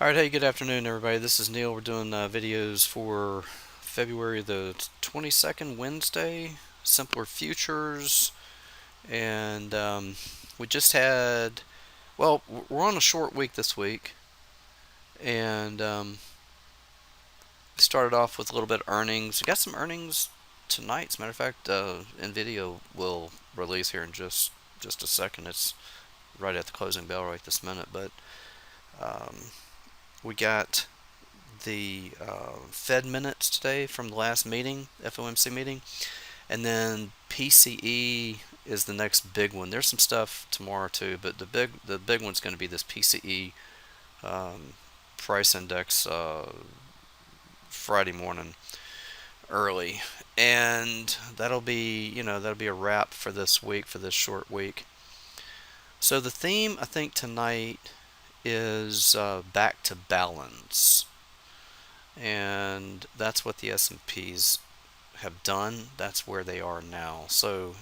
Alright, hey, good afternoon, everybody. This is Neil. We're doing videos for February the 22nd, Wednesday, Simpler Futures. And we just had, well, we're on a short week this week. And started off with a little bit of earnings. We got some earnings tonight. As a matter of fact, NVIDIA will release here in just a second. It's right at the closing bell right this minute. But um, we got the Fed minutes today from the last meeting, FOMC meeting, and then PCE is the next big one. There's some stuff tomorrow too, but the big one's going to be this PCE um, price index Friday morning early, and that'll be a wrap for this week, for this short week. So the theme I think tonight is back to balance, and that's what the S&Ps have done. That's where they are now. So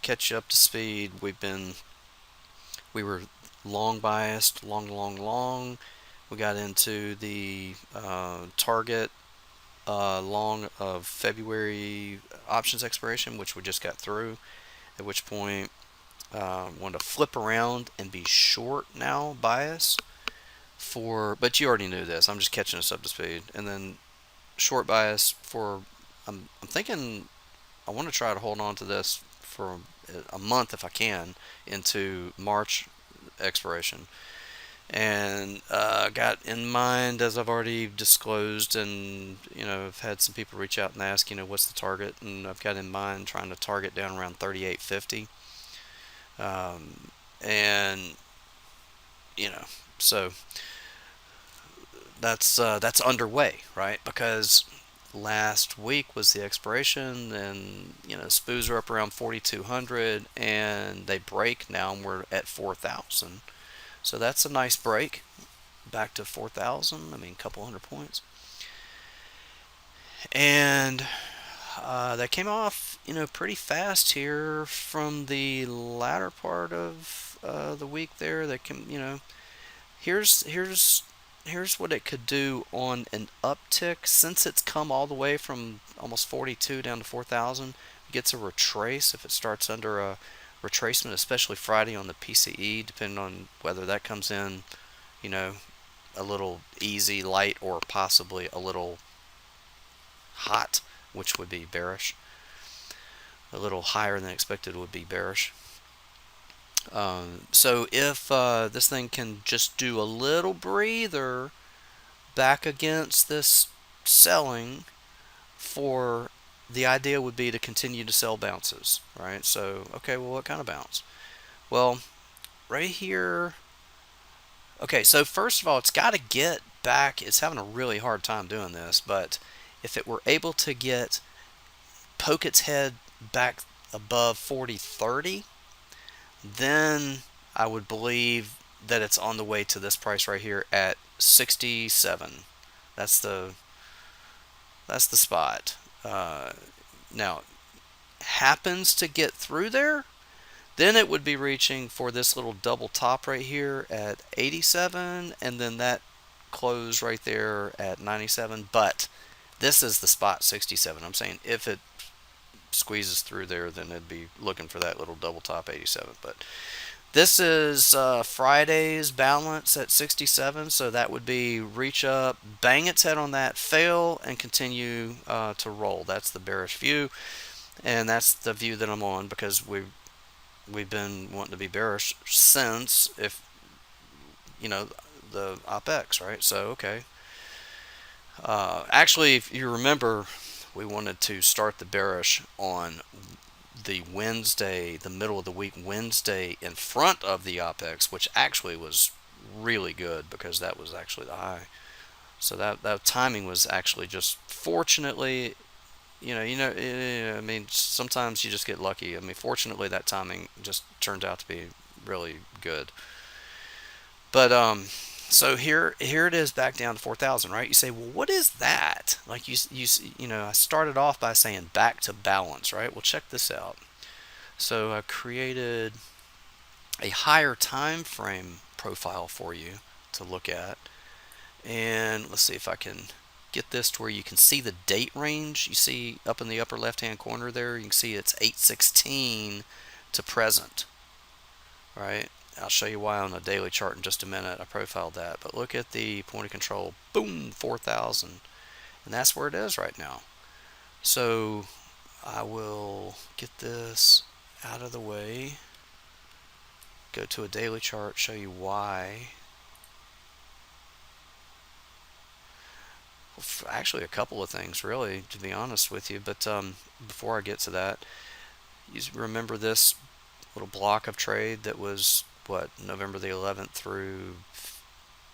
catch you up to speed. We were long biased, long. We got into the target long of February options expiration, which we just got through. At which point, wanted to flip around and be short now bias but you already knew this. I'm just catching us up to speed. And then short bias for, I'm thinking I want to try to hold on to this for a month if I can into March expiration. And got in mind, as I've already disclosed, and I've had some people reach out and ask, what's the target, and I've got in mind trying to target down around 38.50. And so that's underway, right? Because last week was the expiration, and SPOOs are up around 4,200, and they break now, and we're at 4,000. So that's a nice break back to 4,000. I mean, a couple hundred points, and that came off, pretty fast here from the latter part of the week. There, that can, here's what it could do on an uptick. Since it's come all the way from almost 42 down to 4,000, it gets a retrace if it starts under a retracement, especially Friday on the PCE, depending on whether that comes in, a little easy, light, or possibly a little hot, which would be bearish. A little higher than expected would be bearish. So if this thing can just do a little breather back against this selling, for the idea would be to continue to sell bounces, right? So, okay, well, what kind of bounce? Well, right here. Okay, so first of all, it's got to get back. It's having a really hard time doing this, but if it were able to poke its head back above 40.30, then I would believe that it's on the way to this price right here at 67. That's the spot. Now, happens to get through there, then it would be reaching for this little double top right here at 87, and then that close right there at 97. But this is the spot, 67. I'm saying if it squeezes through there, then it'd be looking for that little double top 87. But this is Friday's balance at 67, so that would be reach up, bang its head on that, fail, and continue to roll. That's the bearish view, and that's the view that I'm on, because we've been wanting to be bearish since, if the OPEX, right? So okay. Actually, if you remember, we wanted to start the bearish on the Wednesday, the middle of the week Wednesday, in front of the OPEX, which actually was really good because that was actually the high. So that timing was actually just, fortunately, I mean, sometimes you just get lucky. I mean, fortunately, that timing just turned out to be really good. But so here it is back down to 4,000, right? You say, well, what is that? Like I started off by saying back to balance, right? Well, check this out. So I created a higher time frame profile for you to look at, And let's see if I can get this to where you can see the date range. You see up in the upper left hand corner there, you can see it's 8/16 to present, right? I'll show you why on a daily chart in just a minute. I profiled that, but look at the point of control, boom, 4,000, and that's where it is right now. So I will get this out of the way, go to a daily chart, show you why. Actually, a couple of things, really, to be honest with you. But before I get to that, you remember this little block of trade that was, what, November the 11th through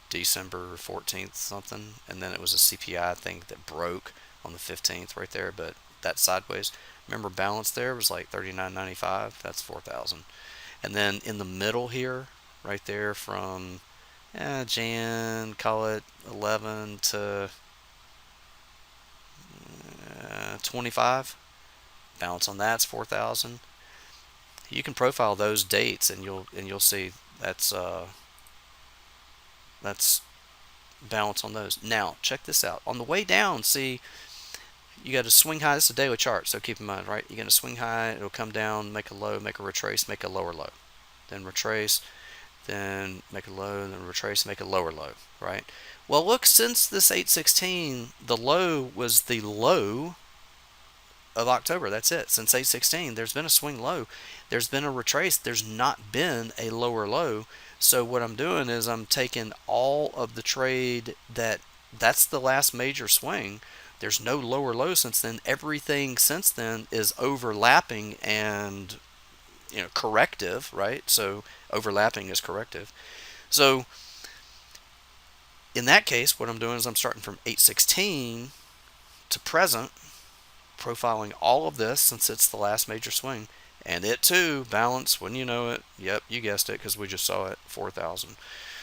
December 14th something, and then it was a CPI thing that broke on the 15th right there, but that sideways. Remember, balance there was like 39.95. That's 4,000. And then in the middle here, right there from Jan, call it 11 to 25, balance on that's 4,000. You can profile those dates, and you'll see that's balance on those. Now check this out. On the way down, see, you got a swing high. This is a daily chart, so keep in mind, right? You got a swing high. It'll come down, make a low, make a retrace, make a lower low, then retrace, then make a low, then retrace, make a lower low, right? Well, look, since this 8/16, the low was the low of October. That's it. Since 8/16, there's been a swing low. There's been a retrace. There's not been a lower low. So what I'm doing is I'm taking all of the trade that's the last major swing. There's no lower low since then. Everything since then is overlapping and corrective, right? So overlapping is corrective. So in that case, what I'm doing is I'm starting from 8/16 to present, profiling all of this since it's the last major swing, and it too balance when you know it. Yep, you guessed it, because we just saw it, 4,000.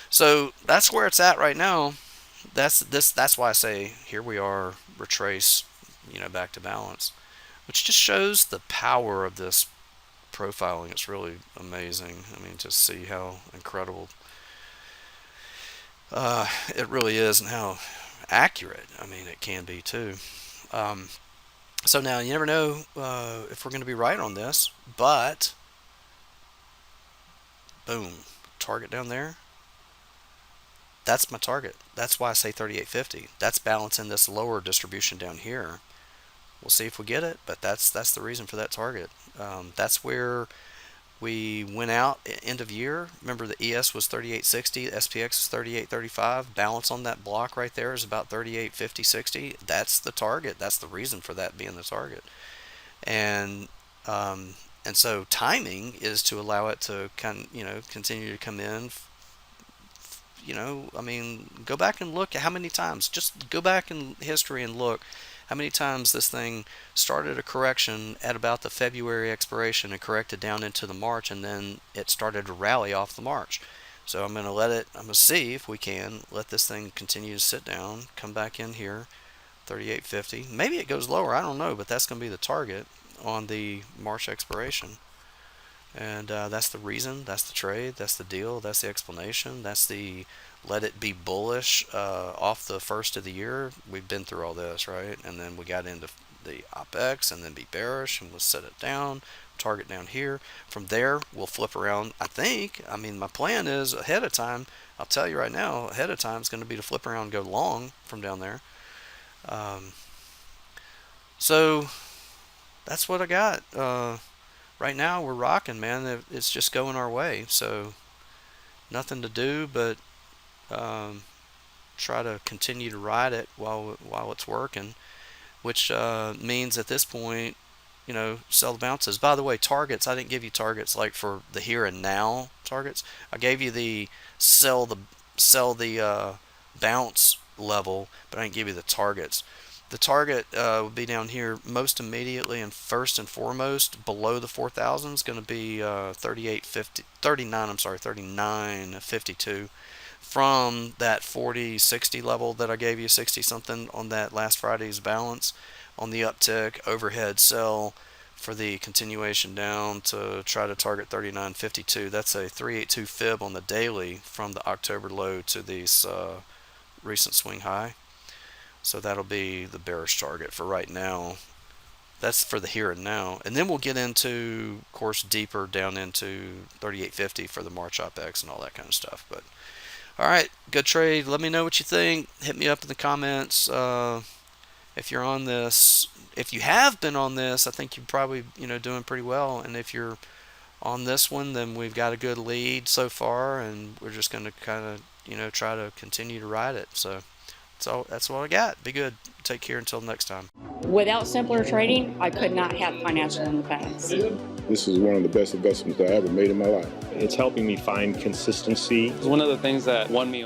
So that's where it's at right now. That's why I say here we are, retrace, back to balance, which just shows the power of this profiling. It's really amazing. I mean, to see how incredible it really is, and how accurate, I mean, it can be too. So now you never know if we're going to be right on this, but boom, target down there. That's my target. That's why I say 38.50. That's balancing this lower distribution down here. We'll see if we get it, but that's the reason for that target. That's where we went out end of year. Remember, the ES was 38.60, SPX was 38.35. Balance on that block right there is about 38.50, 60. That's the target. That's the reason for that being the target. And so timing is to allow it to continue to come in. I mean, go back and look at how many times. Just go back in history and look how many times this thing started a correction at about the February expiration and corrected down into the March, and then it started to rally off the March. So I'm going to see if we can let this thing continue to sit down, come back in here, 38.50. Maybe it goes lower, I don't know, but that's going to be the target on the March expiration. And that's the reason, that's the trade, that's the deal, that's the explanation, that's the let it be bullish off the first of the year. We've been through all this, right? And then we got into the OPEX, and then be bearish, and we'll set it down, target down here. From there, we'll flip around, I think. I mean, my plan is ahead of time. I'll tell you right now, ahead of time is going to be to flip around and go long from down there. So that's what I got. Right now we're rocking, man. It's just going our way. So nothing to do but try to continue to ride it while it's working, which means at this point, sell the bounces. By the way, targets, I didn't give you targets like for the here and now targets. I gave you the sell the bounce level, but I didn't give you the targets. The target would be down here most immediately, and first and foremost below the 4,000 is going to be 39.52 from that 40.60 level that I gave you, 60 something on that last Friday's balance on the uptick. Overhead sell for the continuation down to try to target 39.52. That's a 382 fib on the daily from the October low to these recent swing high. So that'll be the bearish target for right now. That's for the here and now. And then we'll get into, of course, deeper down into 38.50 for the March OPEX and all that kind of stuff. But all right, good trade. Let me know what you think. Hit me up in the comments. If you're on this, if you have been on this, I think you're probably doing pretty well. And if you're on this one, then we've got a good lead so far, and we're just going to kind of try to continue to ride it. So that's all I got. Be good. Take care until next time. Without simpler trading, I could not have financial independence. This is one of the best investments I ever made in my life. It's helping me find consistency. It's one of the things that won me